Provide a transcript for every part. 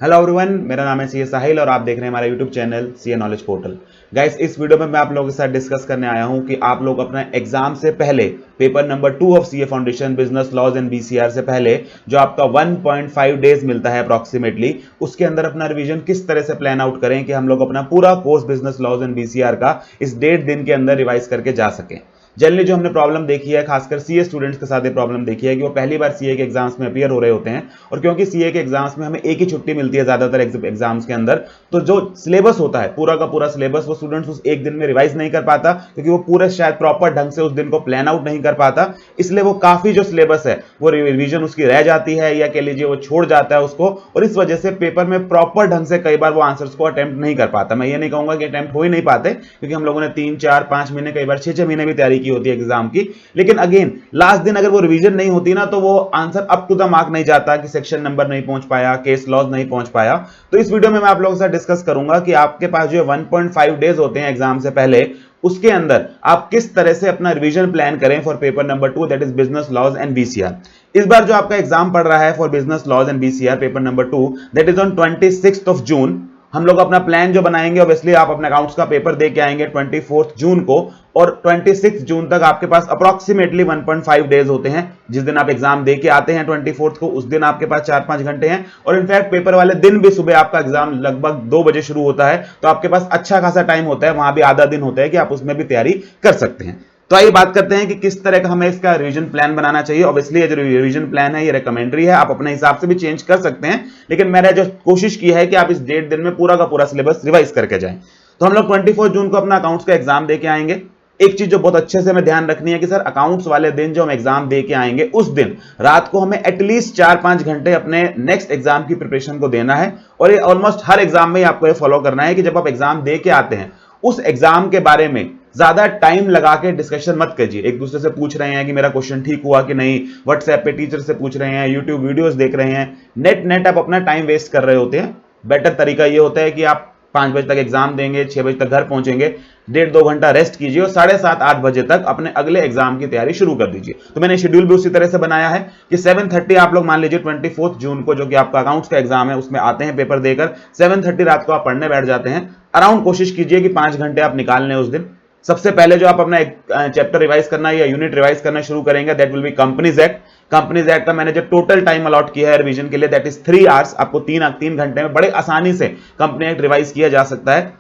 Hello everyone, मेरा नाम है सीए साहिल और आप देख रहे हैं हमारा YouTube channel CA knowledge portal. Guys, इस वीडियो में मैं आप लोगों के साथ डिस्कस करने आया हूं कि आप लोग अपना एग्जाम से पहले paper number 2 of CA foundation business laws and BCR से पहले जो आपका 1.5 डेज मिलता है अप्रॉक्सीमेटली, उसके अंदर अपना रिवीजन किस तरह से प्लान आउट करें कि हम लोग अपना पूरा course business laws and BCR का इस 1.5 दिन के अंदर रिवाइज करके जा सकें। जनरली जो हमने प्रॉब्लम देखी है, खासकर सीए स्टूडेंट्स के साथ ये प्रॉब्लम देखी है कि वो पहली बार सीए के एग्जाम्स में अपीयर हो रहे होते हैं और क्योंकि सीए के एग्जाम्स में हमें एक ही छुट्टी मिलती है ज्यादातर एग्जाम्स के अंदर, तो जो सिलेबस होता है पूरा का पूरा सिलेबस वो स्टूडेंट्स उस एक दिन में रिवाइज नहीं कर पाता क्योंकि वो पूरे शायद प्रॉपर ढंग से उस दिन को प्लान आउट नहीं कर पाता। इसलिए वो काफी जो सिलेबस है वो रिवीजन उसकी रह जाती है या कह लीजिए वो छोड़ जाता है उसको, और इस वजह से पेपर में प्रॉपर ढंग से कई बार वो आंसर्स को अटेम्प्ट नहीं कर पाता। मैं ये नहीं कहूंगा कि अटेम्प्ट हो ही नहीं पाते, क्योंकि हम लोगों ने 3, 4, 5 महीने, कई बार 6 महीने भी तैयारी की होती है एग्जाम की, लेकिन अगेन लास्ट दिन अगर वो रिवीजन नहीं होती ना तो वो answer up to the mark नहीं जाता कि सेक्शन नंबर नहीं पहुंच पाया, केस लॉज नहीं पहुंच पाया। तो इस वीडियो में मैं आप लोगों के साथ डिस्कस करूंगा कि आपके पास जो 1.5 डेज होते हैं एग्जाम से पहले, उसके अंदर आप किस तरह से अपना रिवीजन प्लान करें for paper number 2 that is business laws and BCR. इस बार जो आपका एग्जाम पड़ रहा है for business laws and BCR paper number 2 that is on 26th of June. हम लोग अपना प्लान जो बनाएंगे, ऑब्वियसली आप अपने अकाउंट्स का पेपर दे के आएंगे 24 जून को, और 26 जून तक आपके पास अप्रॉक्सीमेटली 1.5 डेज होते हैं। जिस दिन आप एग्जाम दे के आते हैं 24 को, उस दिन आपके पास 4-5 घंटे हैं, और इनफैक्ट पेपर वाले दिन भी सुबह आपका एग्जाम लगभग 2 बजे शुरू होता है, तो आपके पास अच्छा खासा टाइम होता है, वहां भी आधा दिन होता है कि आप उसमें भी तैयारी कर सकते हैं। तो आइए बात करते हैं कि किस तरह का हमें इसका रिवीजन प्लान बनाना चाहिए। ऑब्वियसली ये जो रिवीजन प्लान है ये रिकमेंडरी है, आप अपने हिसाब से भी चेंज कर सकते हैं, लेकिन मैंने जो कोशिश की है कि आप इस 1.5 दिन में पूरा का पूरा सिलेबस रिवाइज करके जाएं। तो हम लोग 24 जून को अपना अकाउंट्स का एग्जाम दे के आएंगे। एक चीज जो बहुत अच्छे से हमें ध्यान रखनी है कि सर अकाउंट्स वाले दिन जो हम एग्जाम दे के आएंगे उस दिन रात को हमें एटलीस्ट 4-5 घंटे अपने नेक्स्ट एग्जाम की प्रिपरेशन को देना है, और ये ऑलमोस्ट हर एग्जाम में आपको ये फॉलो करना है कि जब आप एग्जाम दे के आते हैं उस एग्जाम के बारे में ज्यादा टाइम लगा के डिस्कशन मत कीजिए। एक दूसरे से पूछ रहे हैं कि मेरा क्वेश्चन ठीक हुआ कि नहीं, व्हाट्सएप पे टीचर से पूछ रहे हैं, यूट्यूब वीडियोस देख रहे हैं, नेट आप अपना टाइम वेस्ट कर रहे होते हैं। बेटर तरीका ये होता है कि आप 5 बजे तक एग्जाम देंगे, 6 बजे तक घर पहुंचेंगे, 1.5-2 घंटा रेस्ट कीजिए और 7:30-8 बजे तक अपने अगले एग्जाम की तैयारी शुरू कर दीजिए। तो मैंने शेड्यूल भी उसी तरह से बनाया है कि 7:30 आप लोग मान लीजिए 24 जून को जो कि आपका अकाउंट्स का एग्जाम है उसमें आते हैं पेपर देकर, 7:30 रात को आप पढ़ने बैठ जाते हैं। अराउंड कोशिश कीजिए कि 5 घंटे आप निकाल लें उस दिन। सबसे पहले जो आप अपना चैप्टर रिवाइज करना या यूनिट रिवाइज करना शुरू करेंगे that will be companies act. Companies act का मैंने जो टोटल टाइम अलॉट किया है रिवीजन के लिए दैट इज 3 आवर्स। आपको 3 घंटे में बड़े आसानी से कंपनी एक्ट रिवाइज किया जा सकता है।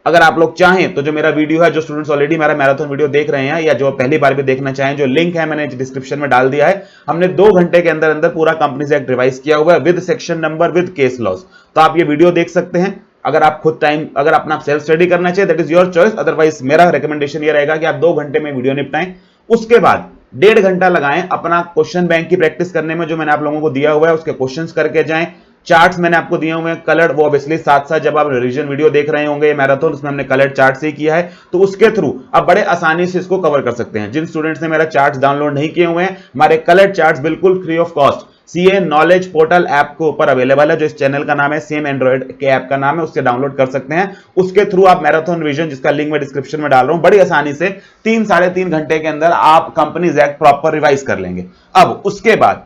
अगर आप लोग चाहें तो जो मेरा वीडियो है, जो स्टूडेंट्स ऑलरेडी मेरा मैराथन वीडियो देख रहे हैं या जो पहली बार भी देखना चाहें, जो लिंक है मैंने डिस्क्रिप्शन में डाल दिया है। हमने 2 घंटे के अंदर अंदर पूरा कंपनीज एक्ट रिवाइज किया हुआ है with section number, with case laws. तो आप ये वीडियो देख सकते हैं। अगर आप खुद टाइम, अगर अपना सेल्फ स्टडी करना चाहिए that is your choice, otherwise मेरा रिकमेंडेशन ये रहेगा कि आप 2 घंटे में वीडियो निपटाएं। उसके बाद 1.5 घंटा लगाएं अपना क्वेश्चन बैंक की प्रैक्टिस करने में, जो मैंने आप लोगों को दिया हुआ है उसके क्वेश्चंस करके जाएं। चार्ट्स मैंने आपको दिए हुए हैं कलर्ड, वो ऑब्वियसली साथ साथ जब आप रिवीजन वीडियो देख रहे होंगे मैराथन, उसमें हमने कलर्ड चार्ट से किया है, तो उसके थ्रू आप बड़े आसानी से इसको कवर कर सकते हैं। जिन स्टूडेंट्स ने मेरा चार्ट्स डाउनलोड नहीं किए हुए हैं, हमारे कलर्ड चार्ट्स बिल्कुल free of cost CA knowledge portal app के ऊपर अवेलेबल है, जो इस चैनल का नाम है, सेम एंड्रॉइड के ऐप का नाम है, उससे डाउनलोड कर सकते हैं। उसके थ्रू आप मैराथन रिवीजन, जिसका लिंक मैं डिस्क्रिप्शन में डाल रहा हूं, बड़ी आसानी से 3-3.5 घंटे के अंदर आप कंपनीज एक्ट प्रॉपर रिवाइज कर लेंगे। अब उसके बाद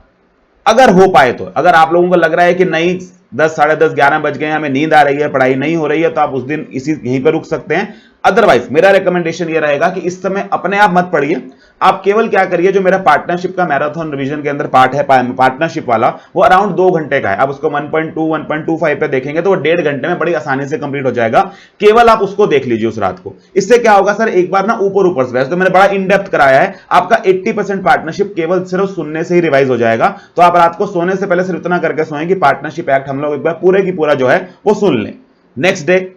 अगर हो पाए तो, अगर आप लोगों को लग रहा है कि नहीं 10, 10:30, 11 बज गए, हमें नींद आ रही है, पढ़ाई नहीं हो रही है, तो आप उस दिन यहीं पर रुक सकते हैं। अदरवाइज मेरा रिकमेंडेशन ये रहेगा कि इस समय अपने आप मत पढ़िए, आप केवल क्या करिए, जो मेरा पार्टनरशिप का मैराथन रिवीजन के अंदर पार्ट है पार्टनरशिप वाला, वो अराउंड 2 घंटे का है। आप उसको 1.2, 1.25 पे देखेंगे तो वो 1.5 घंटे में बड़ी आसानी से कंप्लीट हो जाएगा। केवल आप उसको देख लीजिए उस रात को। इससे क्या होगा सर, एक बार ना ऊपर से, वैसे तो मैंने बड़ा इन डेप्थ कराया है, आपका 80% पार्टनरशिप केवल सिर्फ सुनने से ही रिवाइज हो जाएगा। तो आप रात को सोने से पहले सिर्फ इतना करके सोएं कि पार्टनरशिप एक्ट हम लोग एक बार पूरे की पूरा जो है वो सुन लें। नेक्स्ट डे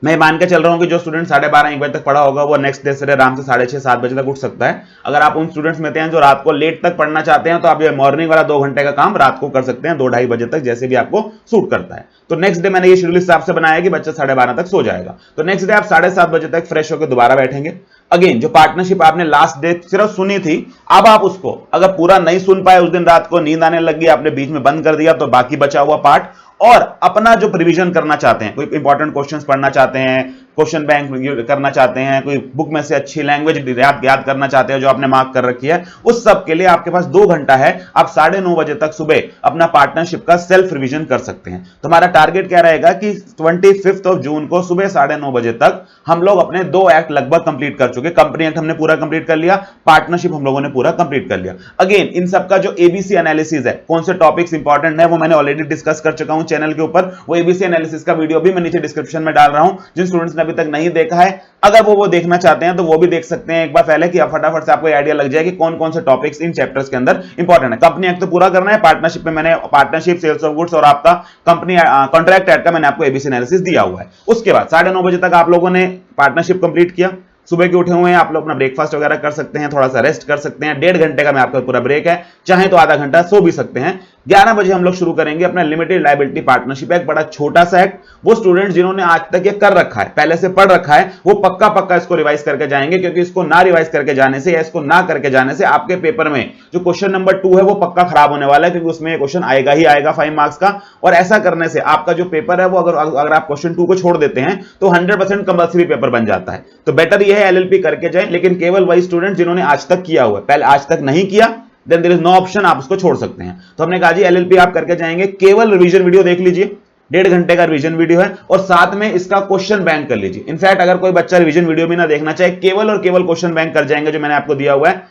मैं मान के चल रहा हूं कि जो स्टूडेंट 12:30-1 बजे तक पढ़ा होगा वो नेक्स्ट डे से आराम से 6:30-7 बजे तक उठ सकता है। अगर आप उन स्टूडेंट्स में हैं जो रात को लेट तक पढ़ना चाहते हैं, तो आप ये मॉर्निंग वाला 2 घंटे का काम रात को कर सकते हैं, 2-2:30 बजे तक, जैसे भी आपको सूट करता है। तो नेक्स्ट डे मैंने ये शेड्यूल हिसाब से बनाया कि बच्चा 12:30 तक सो जाएगा। तो नेक्स्ट डे आप 7:30 बजे तक फ्रेश होकर दोबारा बैठेंगे। अगेन जो पार्टनरशिप आपने लास्ट डे सिर्फ सुनी थी, अब आप उसको अगर पूरा नहीं सुन पाए, उस दिन रात को नींद आने लगी, आपने बीच में बंद कर दिया, तो बाकी बचा हुआ पार्ट और अपना जो प्रिवीजन करना चाहते हैं, कोई इंपॉर्टेंट क्वेश्चंस पढ़ना चाहते हैं, क्वेश्चन बैंक करना चाहते हैं, कोई बुक में से अच्छी लैंग्वेज याद करना चाहते हैं जो आपने मार्क कर रखी है, उस सब के लिए आपके पास 2 घंटा है। आप 9:30 बजे तक सुबह अपना पार्टनरशिप का सेल्फ रिवीजन कर सकते हैं। तो हमारा टारगेट क्या रहेगा कि 25 जून को सुबह 9:30 बजे तक हम लोग अपने 2 एक्ट लगभग कंप्लीट कर चुके। कंपनी एक्ट हमने पूरा कंप्लीट कर लिया, पार्टनरशिप हम लोगों ने पूरा कंप्लीट कर लिया। अगेन इन सबका जो एबीसी एनालिसिस है, कौन से टॉपिक्स इंपॉर्टेंट है, वो मैंने ऑलरेडी डिस्कस कर चुका हूं चैनल के ऊपर। वो एबीसी एनालिसिस का वीडियो भी मैं नीचे डिस्क्रिप्शन में डाल रहा हूं। जिन स्टूडेंट्स ने अभी तक नहीं देखा है, अगर वो देखना चाहते हैं तो वो भी देख सकते हैं एक बार पहले, कि आप फटाफट से आपको आइडिया लग जाए कि कौन कौन से टॉपिक्स इन चैप्टर्स के अंदर इंपॉर्टेंट है। कंपनी एक्ट तो पूरा करना है, पार्टनरशिप में मैंने पार्टनरशिप, सेल्स ऑफ गुड्स और आपका कंपनी कॉन्ट्रैक्ट एक्ट का मैंने आपको एबीसी एनालिसिस दिया हुआ है। उसके बाद 9:30 बजे तक आप लोगों ने पार्टनरशिप कंप्लीट किया। सुबह के उठे हुए हैं, आप लोग अपना ब्रेकफास्ट वगैरह कर सकते हैं, थोड़ा सा रेस्ट कर सकते हैं। 1.5 घंटे का मैं आपका पूरा ब्रेक है, चाहे तो आधा घंटा सो भी सकते हैं। 11 बजे हम लोग शुरू करेंगे अपना लिमिटेड लायबिलिटी पार्टनरशिप एक्ट, बड़ा छोटा सा एक्ट। वो स्टूडेंट जिन्होंने आज तक ये कर रखा है, पहले से पढ़ रखा है, वो पक्का इसको रिवाइज करके जाएंगे, क्योंकि इसको ना रिवाइज करके जाने से या इसको ना करके जाने से आपके पेपर में जो क्वेश्चन नंबर 2 है वो पक्का खराब होने वाला है, क्योंकि उसमें क्वेश्चन आएगा ही आएगा 5 मार्क्स का। और ऐसा करने से आपका जो पेपर है वो अगर आप क्वेश्चन 2 को छोड़ देते हैं तो 100% कंपल्सरी पेपर बन जाता है। तो बेटर ये है एलएलपी करके जाएं, लेकिन केवल वही स्टूडेंट जिन्होंने आज तक किया हुआ है। पहले आज तक नहीं किया, then there is no option, आप उसको छोड़ सकते हैं। तो हमने कहा जी एलएलपी आप करके जाएंगे, केवल रिवीजन वीडियो देख लीजिए, 1.5 घंटे का रिवीजन वीडियो है, और साथ में इसका क्वेश्चन बैंक कर लीजिए। इनफैक्ट अगर कोई बच्चा रिवीजन वीडियो भी ना देखना चाहे, केवल और केवल क्वेश्चन बैंक कर जाएंगे जो मैंने आपको दिया हुआ है,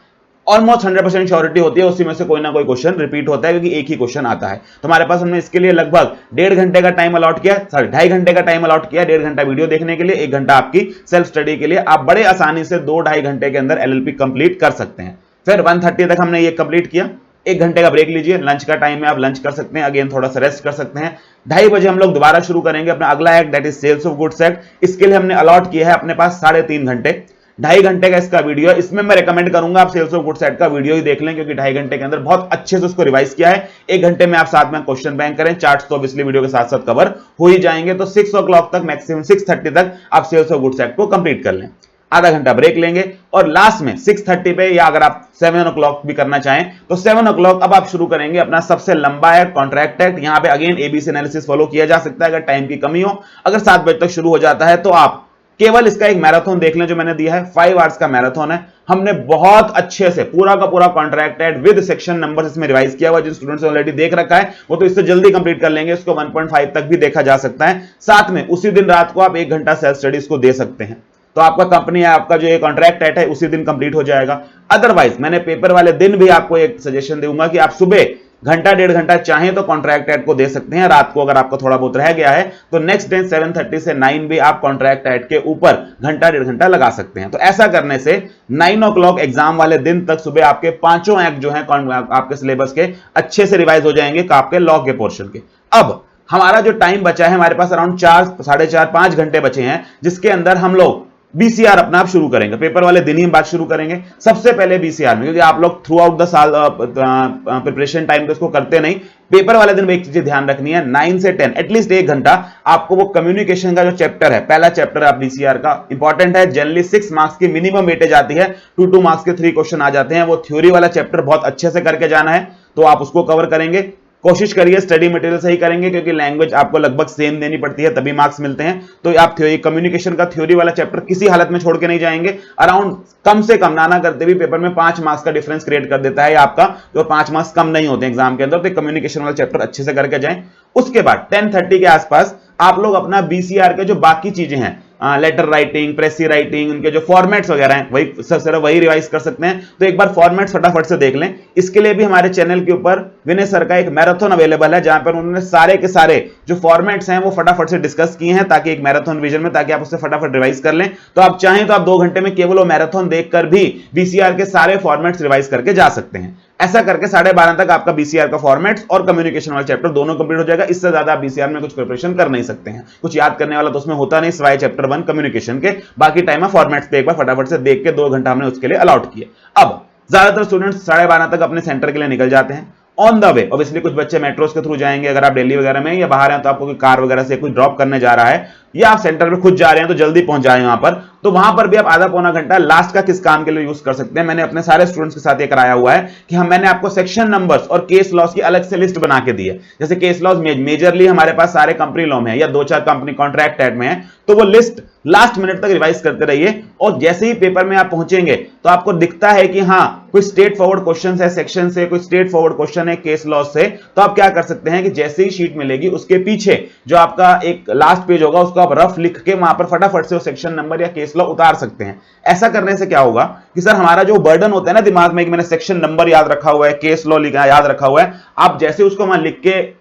ऑलमोस्ट 100% श्योरिटी होती है उसी में से कोई ना कोई क्वेश्चन रिपीट होता है, क्योंकि एक ही क्वेश्चन आता है। तो हमारे पास हमने इसके लिए लगभग 1.5 घंटे का टाइम अलॉट किया, 2.5 घंटे का टाइम अलॉट किया। 1.5 घंटा वीडियो देखने के लिए, 1 घंटा आपकी सेल्फ स्टडी के लिए। आप बड़े आसानी से 2-2.5 घंटे के अंदर एलएलपी कंप्लीट कर सकते हैं। फिर 1:30 तक हमने ये कंप्लीट किया। 1 घंटे का ब्रेक लीजिए, लंच का टाइम है, आप लंच कर सकते हैं, अगेन थोड़ा सा रेस्ट कर सकते हैं। 2:30 बजे हम लोग दोबारा शुरू करेंगे अपना अगला act, that is sales of goods act. इसके लिए हमने अलॉट किया है अपने पास 3.5 घंटे। 2.5 घंटे का इसका वीडियो है। इसमें मैं रेकमेंड करूंगा आप सेल्स ऑफ गुड्स एक्ट का वीडियो ही देख लें, क्योंकि 2.5 घंटे के अंदर बहुत अच्छे से उसको रिवाइज किया है। 1 घंटे में आप साथ में क्वेश्चन बैंक करें, चार्ट्स तो ऑब्वियसली वीडियो के साथ साथ कवर हो ही जाएंगे। तो 6 o'clock तक, मैक्सिमम 6:30 तक आप सेल्स ऑफ गुड्स एक्ट को कंप्लीट कर लें। आधा घंटा ब्रेक लेंगे और लास्ट में 6:30 पे, या अगर आप 7 o'clock भी करना चाहें तो 7 o'clock अब आप शुरू करेंगे अपना सबसे लंबा एक्ट, कॉन्ट्रैक्ट एक्ट। यहां पे अगेन एबीसी एनालिसिस फॉलो किया जा सकता है अगर टाइम की कमी हो। अगर 7 बजे तक शुरू हो जाता है तो आप केवल इसका एक मैराथन देख लें जो मैंने दिया है, 5 आवर्स का मैराथन है। हमने बहुत अच्छे से पूरा का पूरा contract act with section number इसमें रिवाइज किया हुआ। जिन स्टूडेंट्स ने ऑलरेडी देख रखा है वो तो इससे जल्दी कंप्लीट कर लेंगे, इसको 1.5 तक भी देखा जा सकता है। साथ में उसी दिन रात को आप 1 घंटा सेल्फ स्टडीज को दे सकते हैं, तो आपका कंपनी है, आपका जो ये कॉन्ट्रैक्ट एक्ट है उसी दिन कंप्लीट हो जाएगा। अदरवाइज मैंने पेपर वाले दिन भी आपको एक सजेशन दूंगा कि आप सुबह घंटा 1.5 घंटा चाहें तो कॉन्ट्रैक्ट एक्ट को दे सकते हैं। रात को अगर आपको थोड़ा बहुत रह गया है तो नेक्स्ट डे 7:30 से 9 भी आप कॉन्ट्रैक्ट एक्ट के ऊपर घंटा 1.5 घंटा लगा सकते हैं। तो ऐसा करने से 9 o'clock एग्जाम वाले दिन तक सुबह आपके 5 एक्ट जो है आपके सिलेबस के अच्छे से रिवाइज हो जाएंगे, आपके लॉ के पोर्शन के। अब हमारा जो टाइम बचा है, हमारे पास अराउंड 4, 4.5, 5 घंटे बचे हैं, जिसके अंदर हम लोग बीसीआर अपना आप शुरू करेंगे। पेपर वाले दिन ही बात शुरू करेंगे सबसे पहले बीसीआर में, क्योंकि आप लोग थ्रू आउट द साल प्रिपरेशन टाइम तो इसको करते नहीं। पेपर वाले दिन में एक चीज ध्यान रखनी है, 9 से 10 एटलीस्ट 1 घंटा आपको वो कम्युनिकेशन का जो चैप्टर है, पहला चैप्टर आप बीसीआर का इंपॉर्टेंट है। जनरली 6 मार्क्स की मिनिमम वेटेज आती है, 2 मार्क्स के 3 क्वेश्चन आ जाते हैं। वो थ्योरी वाला चैप्टर बहुत अच्छे से करके जाना है, तो आप उसको कवर करेंगे। कोशिश करिए स्टडी मटेरियल सही करेंगे, क्योंकि लैंग्वेज आपको लगभग सेम देनी पड़ती है तभी मार्क्स मिलते हैं। तो आप थ्योरी, कम्युनिकेशन का थ्योरी वाला चैप्टर किसी हालत में छोड़ के नहीं जाएंगे। अराउंड कम से कम नाना करते भी पेपर में 5 मार्क्स का डिफरेंस क्रिएट कर देता है आपका, जो 5 मार्क्स कम नहीं होते एग्जाम के अंदर। तो कम्युनिकेशन वाला चैप्टर अच्छे से करके जाएं। उसके बाद 10:30 के आसपास आप लोग अपना बीसीआर के जो बाकी चीजें हैं, लेटर राइटिंग, प्रेसी राइटिंग, उनके जो फॉर्मेट्स वगैरह हैं, वही सिर्फ वही रिवाइज कर सकते हैं। तो एक बार फॉर्मेट्स फटाफट से देख लें। इसके लिए भी हमारे चैनल के ऊपर विनय सर का एक मैराथन अवेलेबल है, जहां पर उन्होंने सारे के सारे जो फॉर्मेट्स हैं वो फटाफट से डिस्कस किए हैं, ताकि एक मैराथन रिवीजन में, ताकि आप उससे फटाफट रिवाइज कर लें। तो आप चाहें तो आप 2 घंटे में केवल वो मैराथन देखकर भी बीसीआर के सारे फॉर्मेट्स रिवाइज करके जा सकते हैं। ऐसा करके 12:30 तक आपका बीसीआर का फॉर्मेट्स और कम्युनिकेशन वाला चैप्टर दोनों कंप्लीट हो जाएगा। इससे ज्यादा आप बीसीआर में कुछ प्रिपरेशन कर नहीं सकते हैं, कुछ याद करने वाला तो उसमें होता नहीं, सिवाय चैप्टर 1 कम्युनिकेशन के। बाकी टाइम है फॉर्मेट्स पे एक बार फटाफट से देख के 2 घंटा हमने उसके लिए अलॉट किया। अब ज्यादातर स्टूडेंट्स 12:30 तक अपने सेंटर के लिए निकल जाते हैं। ऑन द वे ऑब्वियसली कुछ बच्चे मेट्रोस के थ्रू जाएंगे, अगर आप दिल्ली वगैरह में या बाहर हैं तो आपको कोई कार वगैरह से कुछ ड्रॉप करने जा रहा है या आप सेंटर पे खुद जा रहे हैं तो जल्दी पहुंच जाए वहां पर, तो वहां पर भी आप आधा पौना घंटा लास्ट का किस काम के लिए यूज कर सकते हैं। मैंने अपने सारे स्टूडेंट्स के साथ ये कराया हुआ है कि मैंने आपको सेक्शन नंबर्स और केस लॉस की अलग से लिस्ट बना के दी है। जैसे केस लॉस मेजरली हमारे पास सारे कंपनी लॉ में है या 2-4 कंपनी कॉन्ट्रैक्ट एक्ट में है, तो वो लिस्ट लास्ट मिनट तक रिवाइज करते रहिए, और जैसे ही पेपर में आप पहुंचेंगे तो आपको दिखता है कि हाँ कोई स्ट्रेट फॉरवर्ड क्वेश्चन है सेक्शन से, कोई स्ट्रेट फॉरवर्ड क्वेश्चन है केस लॉस से, तो आप क्या कर सकते हैं कि जैसे ही शीट मिलेगी उसके पीछे जो आपका एक लास्ट पेज होगा उसको आप रफ लिख के वहां पर फटाफट से वो सेक्शन नंबर या केस लॉ उतार सकते हैं। ऐसा करने से क्या होगा कि सर हमारा जो बर्डन होता है ना दिमाग में कि मैंने सेक्शन नंबर याद रखा हुआ है, केस लॉ लिखा याद रखा हुआ है, आप जैसे उसको वहां लिख के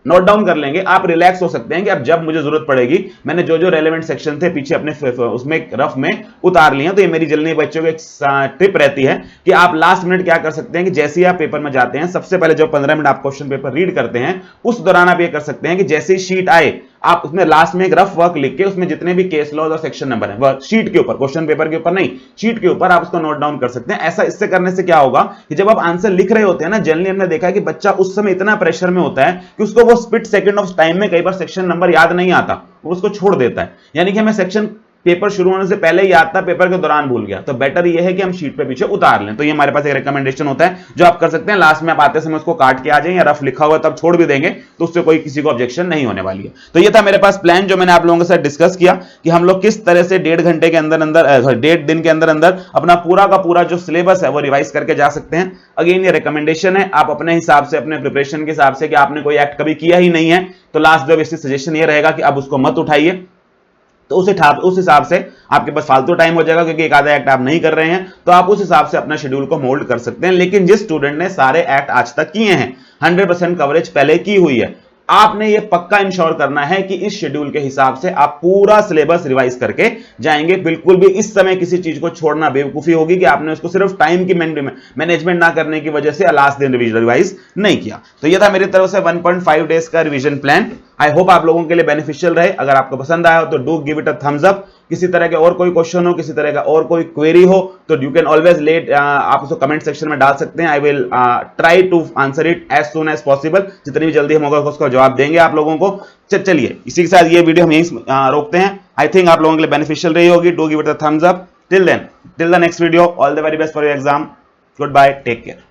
नोट डाउन कर लेंगे, आप रिलैक्स हो सकते हैं कि अब जब मुझे जरूरत पड़ेगी मैंने जो जो रेलेवेंट सेक्शन थे पीछे अपने उसमें रफ में उतार लिए। तो ये मेरी जल्दी बच्चों की एक टिप रहती है कि आप लास्ट मिनट क्या कर सकते हैं कि जैसे ही आप पेपर में जाते हैं, सबसे पहले जो 15 मिनट आप क्वेश्चन पेपर रीड करते हैं उस दौरान आप ये कर सकते हैं कि जैसे ही शीट आए आप उसमें लास्ट में एक रफ वर्क लिख के उसमें जितने भी केस लॉज और सेक्शन नंबर है वह शीट के ऊपर, क्वेश्चन पेपर के ऊपर नहीं, शीट के ऊपर आप उसको नोट डाउन कर सकते हैं। ऐसा इससे करने से क्या होगा कि जब आप आंसर लिख रहे होते हैं ना, जनरली हमने देखा है कि बच्चा उस समय इतना प्रेशर में होता है कि उसको वो स्प्लिट सेकंड ऑफ टाइम में कई बार सेक्शन नंबर याद नहीं आता, वो उसको छोड़ देता है। यानी कि हमें सेक्शन पेपर शुरू होने से पहले याद था, पेपर के दौरान भूल गया, तो बेटर ये है कि हम शीट पे पीछे उतार लें। तो ये हमारे पास एक रिकमेंडेशन होता है जो आप कर सकते हैं। लास्ट में आप आते समय उसको काट के आ जाएं या रफ लिखा हुआ तब छोड़ भी देंगे तो उससे कोई किसी को ऑब्जेक्शन नहीं होने वाली है। तो ये था मेरे पास प्लान जो मैंने आप लोगों के साथ डिस्कस किया कि हम लोग किस तरह से 1.5 घंटे के अंदर अंदर 1.5 दिन के अंदर अंदर अपना पूरा का पूरा जो सिलेबस है वो रिवाइज करके जा सकते हैं। अगेन ये रिकमेंडेशन है, आप अपने हिसाब से अपने प्रिपरेशन के हिसाब से कि आपने कोई एक्ट कभी किया ही नहीं है तो लास्ट जो बेसिक सजेशन ये रहेगा कि अब उसको मत उठाइए। तो उस हिसाब से आपके पास फालतू टाइम हो जाएगा क्योंकि एक आधा एक्ट आप नहीं कर रहे हैं, तो आप उस हिसाब से अपना शेड्यूल को मोल्ड कर सकते हैं। लेकिन जिस स्टूडेंट ने सारे एक्ट आज तक किए हैं, 100% कवरेज पहले की हुई है, आपने ये पक्का इंश्योर करना है कि इस शेड्यूल के हिसाब से आप पूरा सिलेबस रिवाइज करके जाएंगे। बिल्कुल भी इस समय किसी चीज को छोड़ना बेवकूफी होगी कि आपने उसको सिर्फ टाइम की मैनेजमेंट ना करने की वजह से लास्ट दिन रिवाइज नहीं किया। तो ये था मेरी तरफ से 1.5 डेज का रिवीजन प्लान। आई होप आप लोगों के लिए बेनिफिशियल रहे। अगर आपको पसंद आया हो तो do give it a thumbs up. किसी तरह के और कोई क्वेश्चन हो, किसी तरह का और कोई क्वेरी हो तो यू कैन ऑलवेज लेट आप उसको कमेंट सेक्शन में डाल सकते हैं। I will try to answer it as soon as possible. जितनी भी जल्दी हम होगा उसका जवाब देंगे आप लोगों को। चलिए इसी के साथ ये वीडियो हम यहीं रोकते हैं। आई थिंक आप लोगों के लिए बेनिफिशियल रही होगी। Do give it a thumbs up. Till the next video, all the very best for your exam. Goodbye, take care.